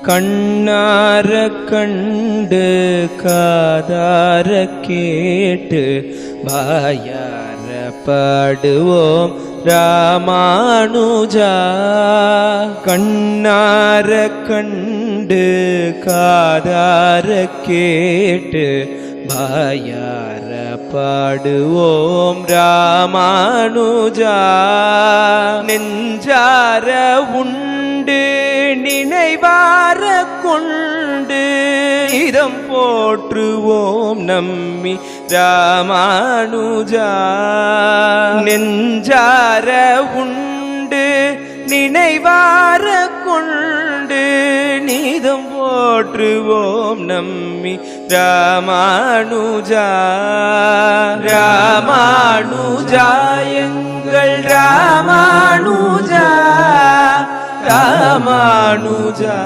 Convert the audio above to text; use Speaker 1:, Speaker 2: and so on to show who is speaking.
Speaker 1: கண்ணார கண்டு காதார கேட்டு வாயார பாடுவோம் ராமானுஜா. கண்ணார கண்டு காதார கேட்டு வாயார பாடுவோம் ராமானுஜா. நெஞ்சார உண்டு நினைவார கொண்டு இதம் போற்றுவோம் நம்மி ராமானுஜா. நெஞ்சார உண்டு நினைவார கொண்டு நீதம் போற்றுவோம் நம்மி ராமானுஜா. ராமானுஜா எங்கள் ராமானுஜா, ராமானுஜா.